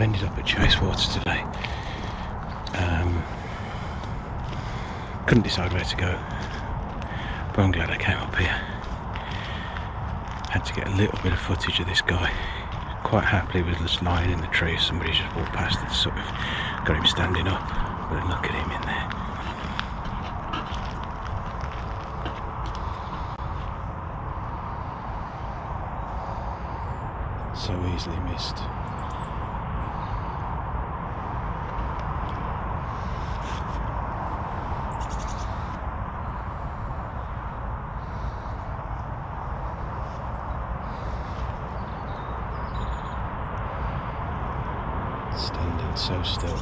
ended up at Chasewater today. Couldn't decide where to go, but I'm glad I came up here. Had to get a little bit of footage of this guy. Quite happily was just lying in the tree. Somebody just walked past and sort of got him standing up. But look at him in there. So easily missed. Standing so still.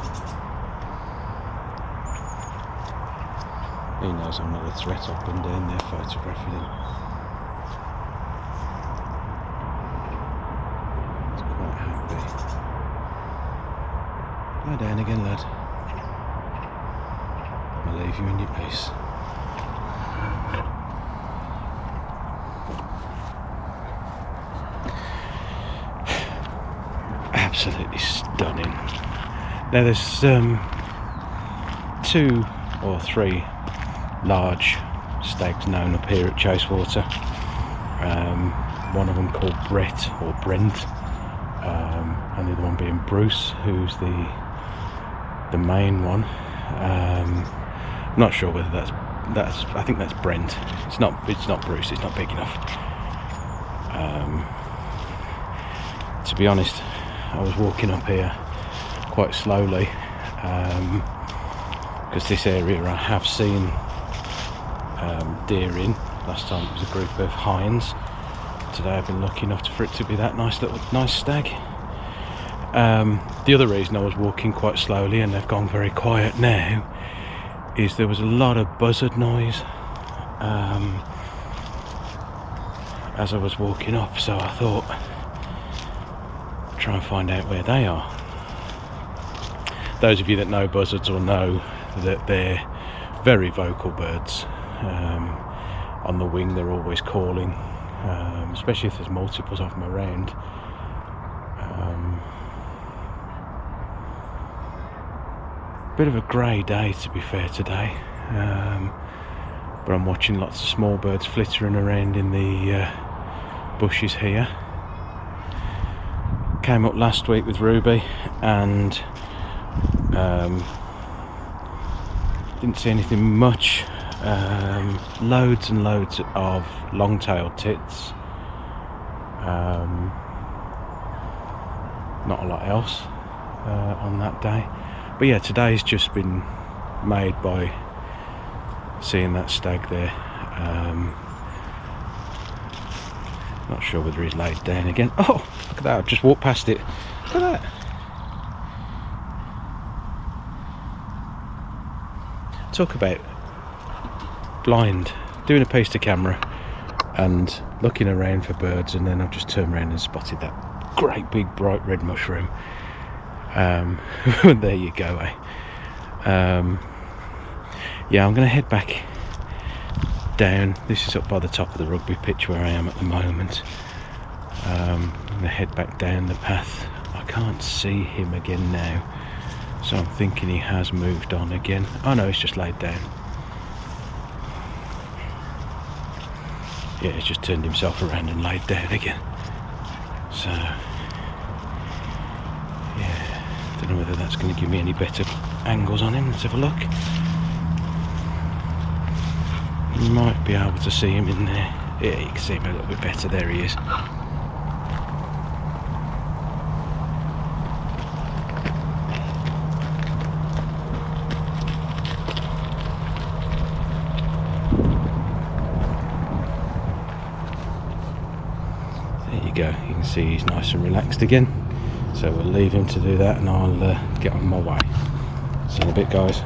He knows I'm not a threat. I've been down there photographing him. He's quite happy. Lie down again, lad. I'll leave you in your peace. Absolutely stunning. Now there's 2 or 3 large stags known up here at Chasewater. One of them called Brent, and the other one being Bruce, who's the main one. I'm not sure whether that's I think that's Brent. It's not Bruce. It's not big enough. To be honest, I was walking up here quite slowly because this area I have seen deer in. Last time it was a group of hinds. Today I've been lucky enough for it to be that nice stag. The other reason I was walking quite slowly, and they've gone very quiet now, is there was a lot of buzzard noise as I was walking up, so I thought try and find out where they are. Those of you that know buzzards will know that they're very vocal birds. On the wing they're always calling, especially if there's multiples of them around. Bit of a grey day, to be fair, today, but I'm watching lots of small birds flittering around in the bushes here. Came up last week with Ruby and didn't see anything much. Loads and loads of long-tailed tits. Not a lot else on that day. But yeah, today's just been made by seeing that stag there. Not sure whether he's laid down again. Oh, look at that, I've just walked past it. Look at that. Talk about blind, doing a piece to camera and looking around for birds, and then I've just turned around and spotted that great big bright red mushroom. There you go, eh? Yeah, I'm going to head back down. This is up by the top of the rugby pitch where I am at the moment. I'm going to head back down the path. I can't see him again now, so I'm thinking he has moved on again. Oh no, he's just laid down. Yeah, he's just turned himself around and laid down again. So yeah, don't know whether that's going to give me any better angles on him. Let's have a look. You might be able to see him in there. Yeah, you can see him a little bit better. There he is. There you go. You can see he's nice and relaxed again. So we'll leave him to do that, and I'll get on my way. See you in a bit, guys.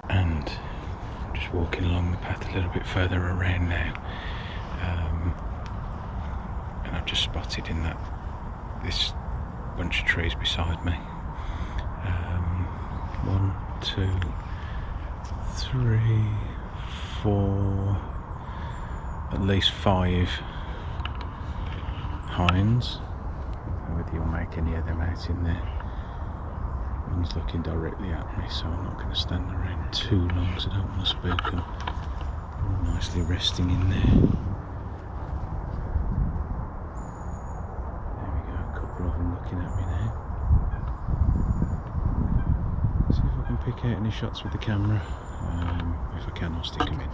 And just walking along the path a little bit further around now, and I've just spotted in this bunch of trees beside me 1, 2, 3, 4, at least 5 hinds. Whether you'll make any of them out in there. One's looking directly at me, so I'm not going to stand around too long, so I don't want to spook them. All nicely resting in there. There we go, a couple of them looking at me now. See if I can pick out any shots with the camera. If I can, I'll stick them in.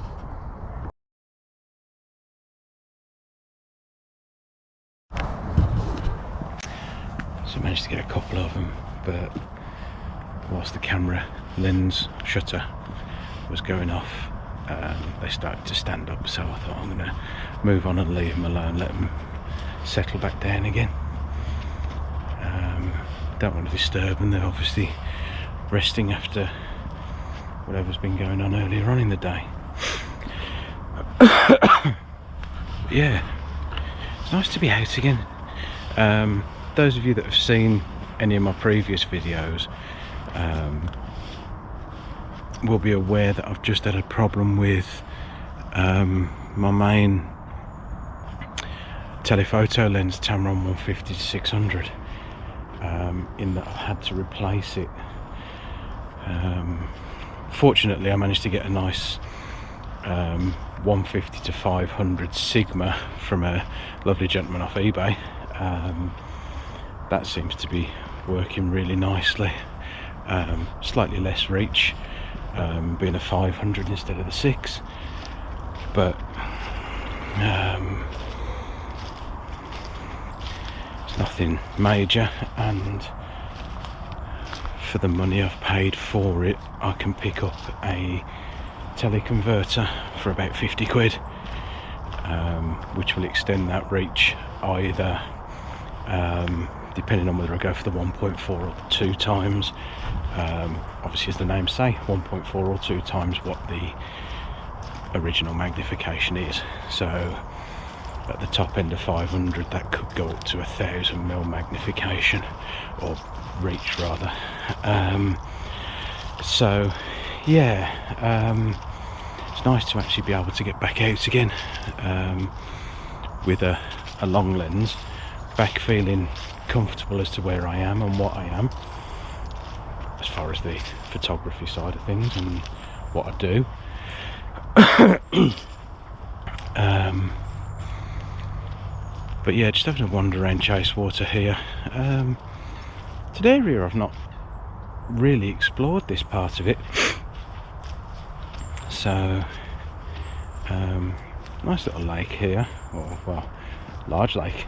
So I managed to get a couple of them, but whilst the camera lens shutter was going off, they started to stand up, so I thought I'm going to move on and leave them alone, let them settle back down again. Don't want to disturb them, they're obviously resting after whatever's been going on earlier on in the day. Yeah, it's nice to be out again. Those of you that have seen any of my previous videos will be aware that I've just had a problem with my main telephoto lens Tamron 150 to 600, in that I've had to replace it. Fortunately I managed to get a nice 150 to 500 Sigma from a lovely gentleman off eBay. That seems to be working really nicely. Slightly less reach, being a 500 instead of the 6, but it's nothing major, and for the money I've paid for it I can pick up a teleconverter for about 50 quid, which will extend that reach either depending on whether I go for the 1.4 or the 2 times. Obviously, as the name say, 1.4 or 2 times what the original magnification is. So at the top end of 500 that could go up to 1000mm magnification, or reach rather. So yeah, it's nice to actually be able to get back out again with a long lens, back feeling comfortable as to where I am and what I am as far as the photography side of things and what I do. But yeah, just having a wander around Chasewater here. Today I've not really explored this part of it, so nice little lake here, or well, large lake,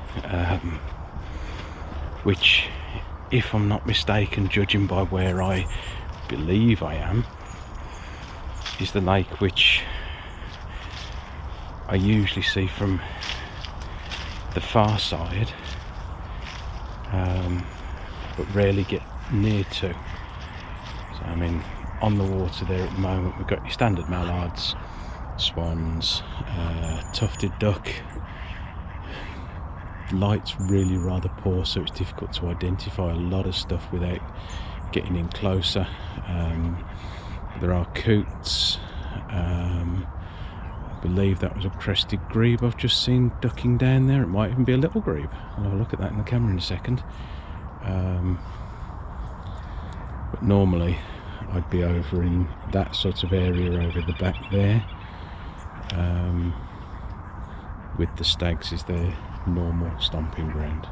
which, if I'm not mistaken, judging by where I believe I am, is the lake which I usually see from the far side, but rarely get near to. So I mean, on the water there at the moment we've got your standard mallards, swans, tufted duck. Light's really rather poor, so it's difficult to identify a lot of stuff without getting in closer. There are coots. I believe that was a crested grebe I've just seen ducking down there. It might even be a little grebe. I'll have a look at that in the camera in a second. But normally I'd be over in that sort of area over the back there, with the stags is their normal stomping ground.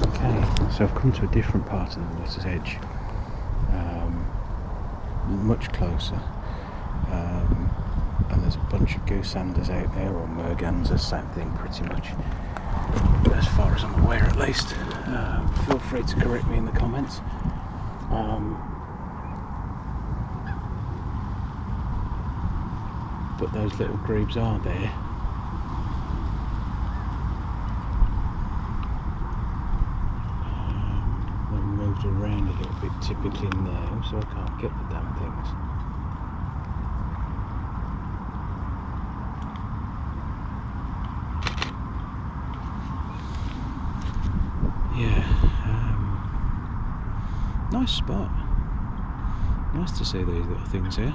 Okay, so I've come to a different part of the water's edge, much closer, and there's a bunch of gooseanders out there, or mergansers, same thing pretty much, as far as I'm aware at least. Feel free to correct me in the comments. But those little grebes are there. They've moved around a little bit typically now, so I can't get the damn things. Yeah, nice spot. Nice to see these little things here.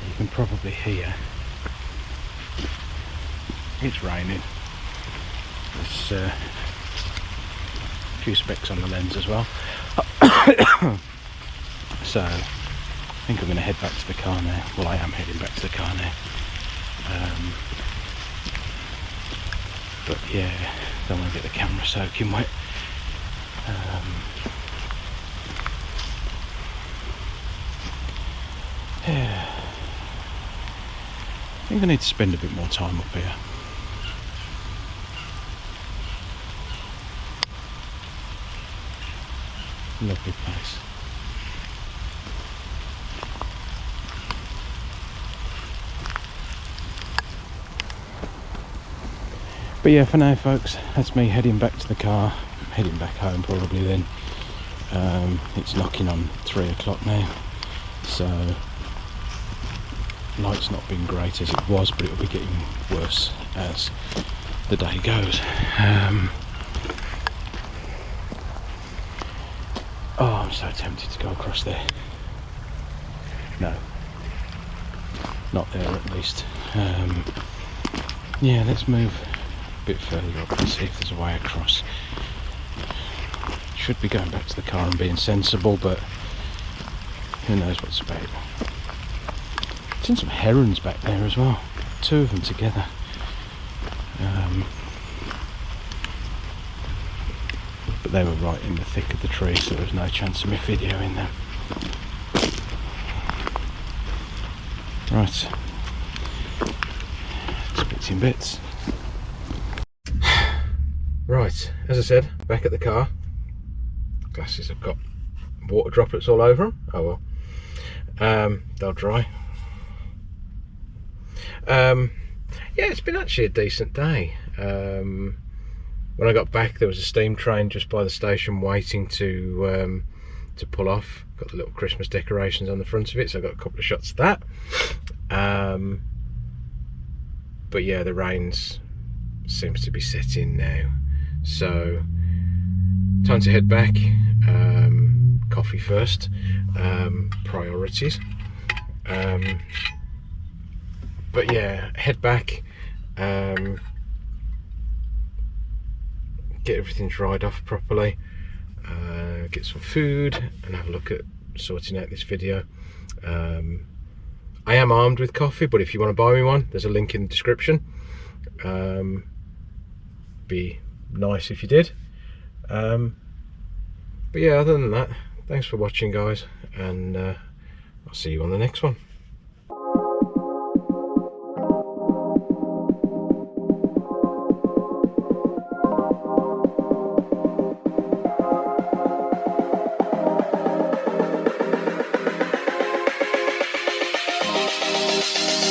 You can probably hear it's raining. There's a few specks on the lens as well. So I think I'm going to head back to the car now. Well, I am heading back to the car now. But yeah, don't want to get the camera soaking wet. Yeah. I think I need to spend a bit more time up here. Lovely place. But yeah, for now folks, that's me heading back to the car. I'm heading back home probably then. It's knocking on 3 o'clock now, so light's not been great as it was, but it'll be getting worse as the day goes. Oh, I'm so tempted to go across there. No, not there at least. Yeah, let's move a bit further up and see if there's a way across. Should be going back to the car and being sensible, but who knows what's about. Seen some herons back there as well, 2 of them together. But they were right in the thick of the tree, so there was no chance of me videoing them. Right, bits in bits. Right, as I said, back at the car. Glasses have got water droplets all over them. Oh well, they'll dry. Yeah, it's been actually a decent day. When I got back, there was a steam train just by the station waiting to pull off. Got the little Christmas decorations on the front of it, so I got a couple of shots of that. But yeah, the rains seems to be setting now, so time to head back. Coffee first, priorities. But yeah, head back, get everything dried off properly, get some food and have a look at sorting out this video. I am armed with coffee, but if you want to buy me one, there's a link in the description. Be nice if you did. But yeah, other than that, thanks for watching guys, and I'll see you on the next one.